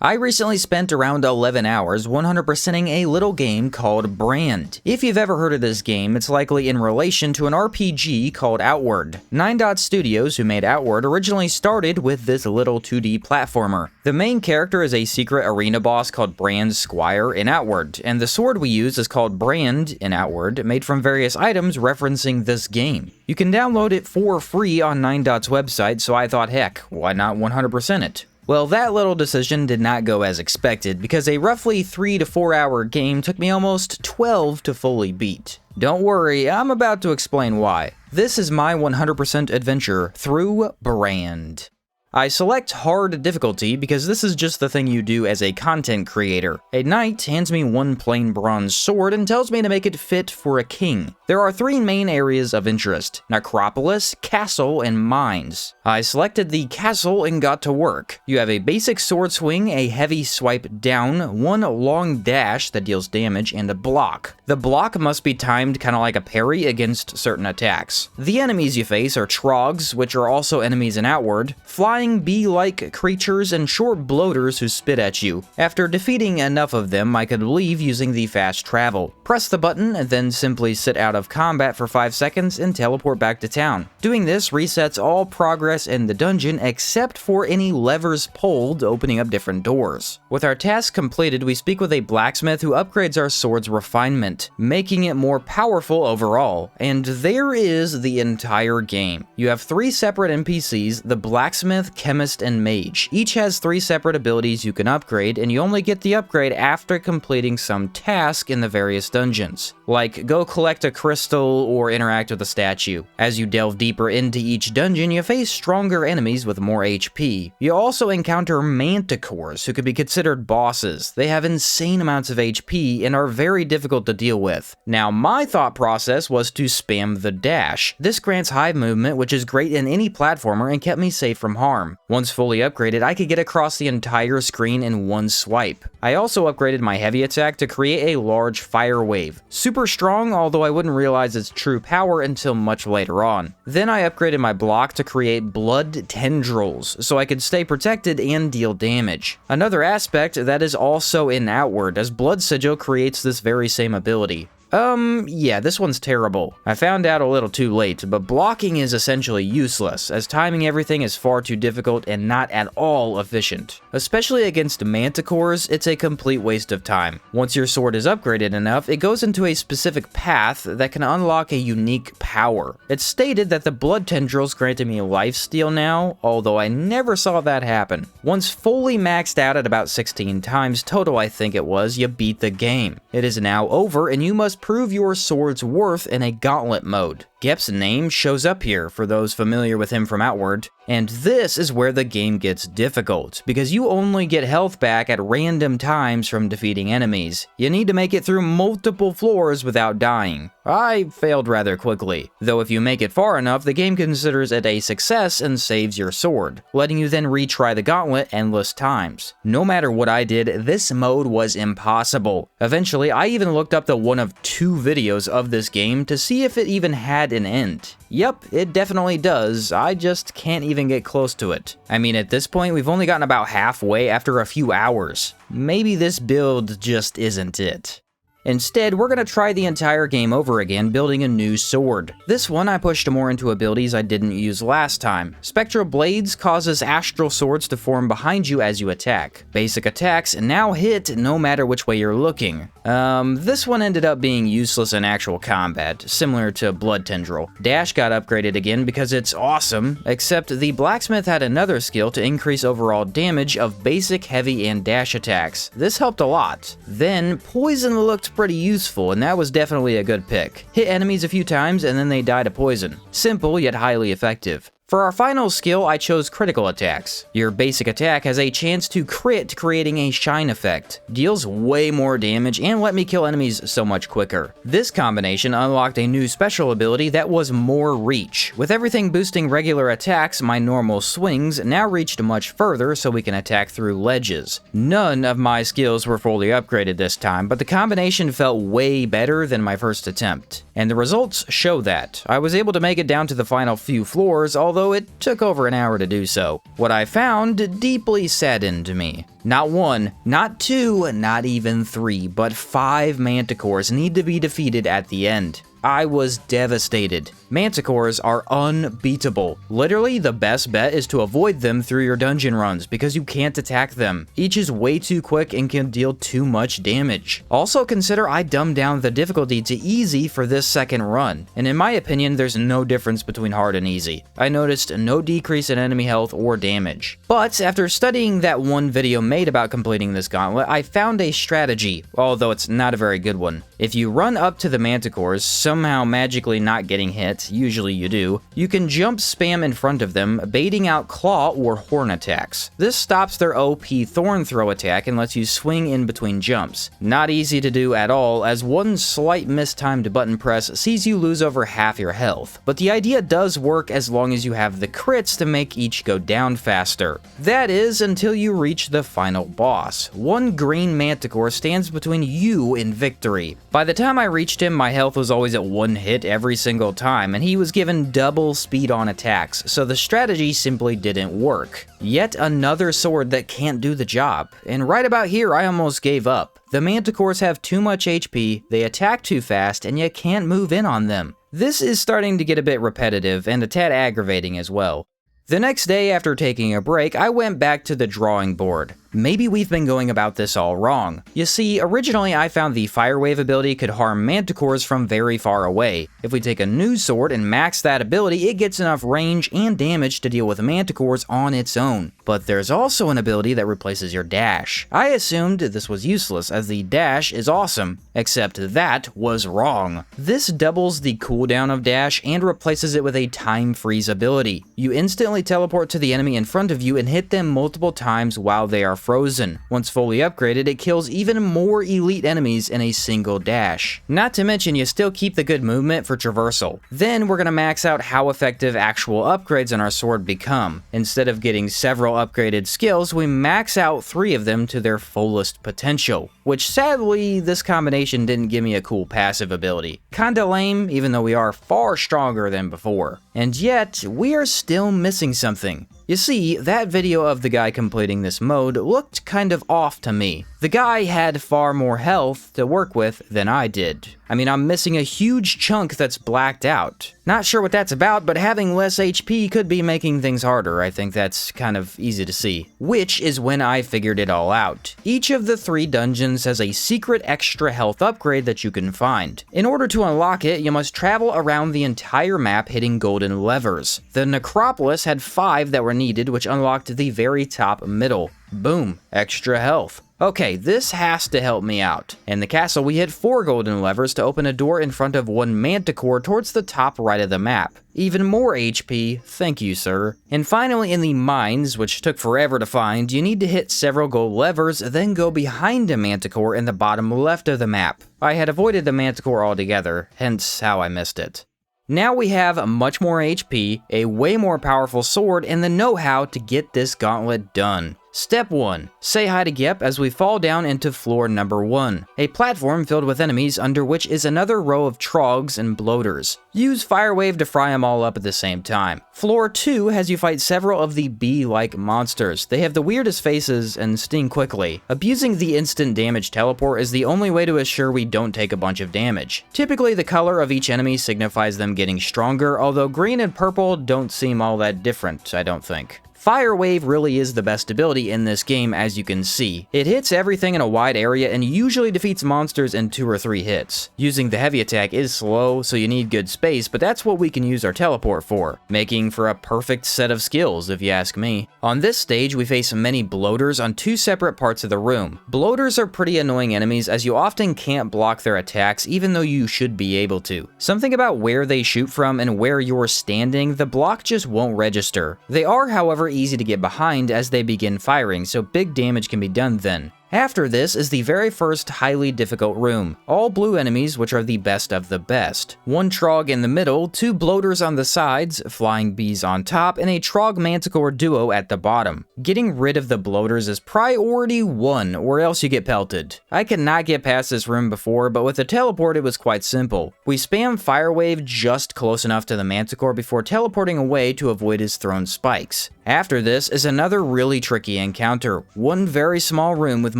I recently spent around 11 hours 100%ing a little game called Brand. If you've ever heard of this game, it's likely in relation to an RPG called Outward. NineDots Studios, who made Outward, originally started with this little 2D platformer. The main character is a secret arena boss called Brand Squire in Outward, and the sword we use is called Brand in Outward, made from various items referencing this game. You can download it for free on NineDots website, so I thought, heck, why not 100% it? Well, that little decision did not go as expected, because a roughly 3 to 4 hour game took me almost 12 to fully beat. Don't worry, I'm about to explain why. This is my 100% adventure through Brand. I select hard difficulty because this is just the thing you do as a content creator. A knight hands me one plain bronze sword and tells me to make it fit for a king. There are 3 main areas of interest: necropolis, castle, and mines. I selected the castle and got to work. You have a basic sword swing, a heavy swipe down, one long dash that deals damage, and a block. The block must be timed kind of like a parry against certain attacks. The enemies you face are trogs, which are also enemies in Outward, flying bee-like creatures, and short bloaters who spit at you. After defeating enough of them, I could leave using the fast travel. Press the button and then simply sit out of combat for 5 seconds and teleport back to town. Doing this resets all progress in the dungeon except for any levers pulled, opening up different doors. With our task completed, we speak with a blacksmith who upgrades our sword's refinement, making it more powerful overall. And there is the entire game. You have 3 separate NPCs, the blacksmith, Chemist, and Mage. Each has 3 separate abilities you can upgrade, and you only get the upgrade after completing some task in the various dungeons, like go collect a crystal or interact with a statue. As you delve deeper into each dungeon, you face stronger enemies with more HP. You also encounter manticores, who could be considered bosses. They have insane amounts of HP and are very difficult to deal with. Now, my thought process was to spam the dash. This grants high movement, which is great in any platformer and kept me safe from harm. Once fully upgraded, I could get across the entire screen in one swipe. I also upgraded my heavy attack to create a large fire wave. Super strong, although I wouldn't realize its true power until much later on. Then I upgraded my block to create blood tendrils, so I could stay protected and deal damage. Another aspect that is also in Outward, as Blood Sigil creates this very same ability. Yeah, this one's terrible. I found out a little too late, but blocking is essentially useless, as timing everything is far too difficult and not at all efficient. Especially against manticores, it's a complete waste of time. Once your sword is upgraded enough, it goes into a specific path that can unlock a unique power. It's stated that the blood tendrils granted me lifesteal now, although I never saw that happen. Once fully maxed out at about 16 times total, I think it was, you beat the game. It is now over, and you must prove your sword's worth in a gauntlet mode. Gep's name shows up here for those familiar with him from Outward, and this is where the game gets difficult, because you only get health back at random times from defeating enemies. You need to make it through multiple floors without dying. I failed rather quickly, though if you make it far enough, the game considers it a success and saves your sword, letting you then retry the gauntlet endless times. No matter what I did, this mode was impossible. Eventually, I even looked up the one of 2 videos of this game to see if it even had an end. Yep, it definitely does. I just can't even get close to it. I mean, at this point, we've only gotten about halfway after a few hours. Maybe this build just isn't it. Instead, we're going to try the entire game over again, building a new sword. This one I pushed more into abilities I didn't use last time. Spectral Blades causes astral swords to form behind you as you attack. Basic attacks now hit no matter which way you're looking. This one ended up being useless in actual combat, similar to Blood Tendril. Dash got upgraded again because it's awesome, except the blacksmith had another skill to increase overall damage of basic, heavy, and dash attacks. This helped a lot. Then, poison looked pretty useful, and that was definitely a good pick. Hit enemies a few times and then they die to poison. Simple yet highly effective. For our final skill, I chose critical attacks. Your basic attack has a chance to crit, creating a shine effect. Deals way more damage and let me kill enemies so much quicker. This combination unlocked a new special ability that was more reach. With everything boosting regular attacks, my normal swings now reached much further so we can attack through ledges. None of my skills were fully upgraded this time, but the combination felt way better than my first attempt. And the results show that. I was able to make it down to the final few floors, although although it took over an hour to do so. What I found deeply saddened me. Not one, not two, not even three, but 5 manticores need to be defeated at the end. I was devastated. Manticores are unbeatable. Literally, the best bet is to avoid them through your dungeon runs because you can't attack them. Each is way too quick and can deal too much damage. Also consider I dumbed down the difficulty to easy for this second run, and in my opinion, there's no difference between hard and easy. I noticed no decrease in enemy health or damage. But after studying that one video made about completing this gauntlet, I found a strategy, although it's not a very good one. If you run up to the manticores, somehow magically not getting hit, usually you do, you can jump spam in front of them, baiting out claw or horn attacks. This stops their OP thorn throw attack and lets you swing in between jumps. Not easy to do at all, as one slight mistimed button press sees you lose over half your health, but the idea does work as long as you have the crits to make each go down faster. That is, until you reach the final boss. One green manticore stands between you and victory. By the time I reached him, my health was always at 1 hit every single time, and he was given double speed on attacks, so the strategy simply didn't work. Yet another sword that can't do the job, and right about here I almost gave up. The manticores have too much HP, they attack too fast, and you can't move in on them. This is starting to get a bit repetitive and a tad aggravating as well. The next day after taking a break, I went back to the drawing board. Maybe we've been going about this all wrong. You see, originally I found the Fire Wave ability could harm manticores from very far away. If we take a new sword and max that ability, it gets enough range and damage to deal with manticores on its own. But there's also an ability that replaces your dash. I assumed this was useless as the dash is awesome, except that was wrong. This doubles the cooldown of dash and replaces it with a time freeze ability. You instantly teleport to the enemy in front of you and hit them multiple times while they are frozen. Once fully upgraded, it kills even more elite enemies in a single dash. Not to mention, you still keep the good movement for traversal. Then we're gonna max out how effective actual upgrades on our sword become. Instead of getting several upgraded skills, we max out 3 of them to their fullest potential. Which sadly, this combination didn't give me a cool passive ability. Kinda lame, even though we are far stronger than before. And yet, we are still missing something. You see, that video of the guy completing this mode looked kind of off to me. The guy had far more health to work with than I did. I mean, I'm missing a huge chunk that's blacked out. Not sure what that's about, but having less HP could be making things harder. I think that's kind of easy to see. Which is when I figured it all out. Each of the 3 dungeons has a secret extra health upgrade that you can find. In order to unlock it, you must travel around the entire map hitting golden levers. The Necropolis had 5 that were needed, which unlocked the very top middle. Boom, extra health. Okay, this has to help me out. In the castle, we hit 4 golden levers to open a door in front of one manticore towards the top right of the map. Even more HP, thank you, sir. And finally, in the mines, which took forever to find, you need to hit several gold levers, then go behind a manticore in the bottom left of the map. I had avoided the manticore altogether, hence how I missed it. Now we have much more HP, a way more powerful sword, and the know-how to get this gauntlet done. Step 1. Say hi to Gep as we fall down into floor number 1, a platform filled with enemies under which is another row of trogs and bloaters. Use Fire Wave to fry them all up at the same time. Floor 2 has you fight several of the bee-like monsters. They have the weirdest faces and sting quickly. Abusing the instant damage teleport is the only way to assure we don't take a bunch of damage. Typically, the color of each enemy signifies them getting stronger, although green and purple don't seem all that different, I don't think. Fire Wave really is the best ability in this game, as you can see. It hits everything in a wide area and usually defeats monsters in 2 or 3 hits. Using the heavy attack is slow, so you need good space, but that's what we can use our teleport for, making for a perfect set of skills if you ask me. On this stage, we face many bloaters on 2 separate parts of the room. Bloaters are pretty annoying enemies as you often can't block their attacks even though you should be able to. Something about where they shoot from and where you're standing, the block just won't register. They are, however, easy to get behind as they begin firing, so big damage can be done then. After this is the very first highly difficult room. All blue enemies, which are the best of the best. 1 Trog in the middle, 2 bloaters on the sides, flying bees on top, and a Trog Manticore duo at the bottom. Getting rid of the bloaters is priority 1, or else you get pelted. I could not get past this room before, but with the teleport it was quite simple. We spam Fire Wave just close enough to the Manticore before teleporting away to avoid his thrown spikes. After this is another really tricky encounter. 1 very small room with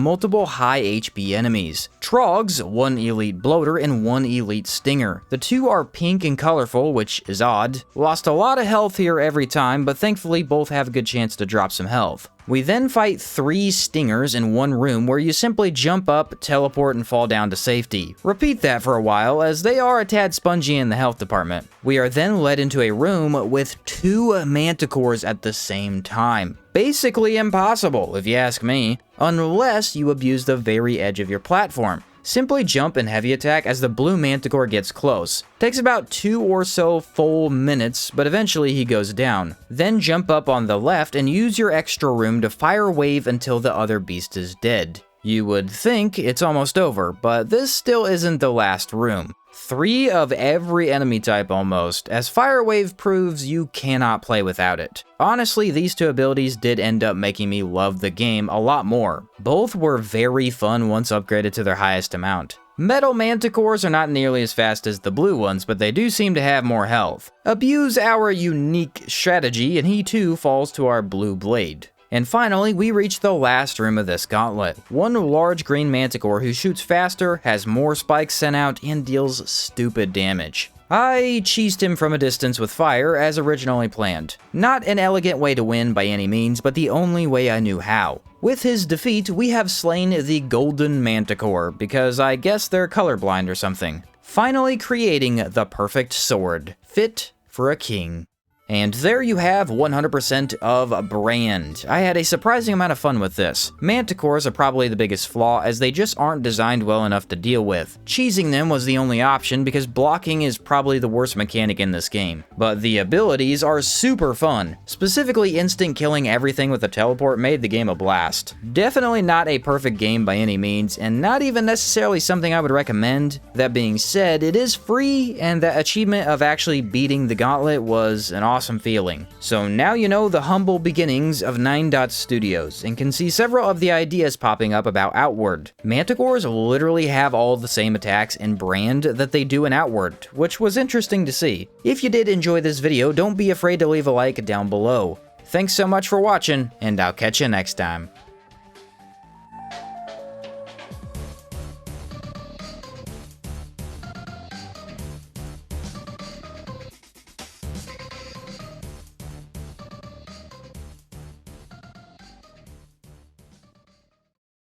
multiple high HP enemies. Trogs, 1 elite bloater, and 1 elite stinger. The 2 are pink and colorful, which is odd. Lost a lot of health here every time, but thankfully both have a good chance to drop some health. We then fight 3 stingers in 1 room where you simply jump up, teleport, and fall down to safety. Repeat that for a while, as they are a tad spongy in the health department. We are then led into a room with 2 manticores at the same time. Basically impossible, if you ask me, unless you abuse the very edge of your platform. Simply jump and heavy attack as the blue manticore gets close. Takes about 2 or so full minutes, but eventually he goes down. Then jump up on the left and use your extra room to fire wave until the other beast is dead. You would think it's almost over, but this still isn't the last room. 3 of every enemy type almost, as Fire Wave proves you cannot play without it. Honestly, these 2 abilities did end up making me love the game a lot more. Both were very fun once upgraded to their highest amount. Metal Manticores are not nearly as fast as the blue ones, but they do seem to have more health. Abuse our unique strategy and he too falls to our blue blade. And finally, we reach the last room of this gauntlet. 1 large green manticore who shoots faster, has more spikes sent out, and deals stupid damage. I cheesed him from a distance with fire as originally planned. Not an elegant way to win by any means, but the only way I knew how. With his defeat, we have slain the golden manticore, because I guess they're colorblind or something. Finally creating the perfect sword, fit for a king. And there you have 100% of Brand. I had a surprising amount of fun with this. Manticores are probably the biggest flaw as they just aren't designed well enough to deal with. Cheesing them was the only option because blocking is probably the worst mechanic in this game. But the abilities are super fun. Specifically, instant killing everything with a teleport made the game a blast. Definitely not a perfect game by any means, and not even necessarily something I would recommend. That being said, it is free, and the achievement of actually beating the Gauntlet was an awesome feeling. So now you know the humble beginnings of NineDots Studios and can see several of the ideas popping up about Outward. Manticores literally have all the same attacks in Brand that they do in Outward, which was interesting to see. If you did enjoy this video, don't be afraid to leave a like down below. Thanks so much for watching, and I'll catch you next time.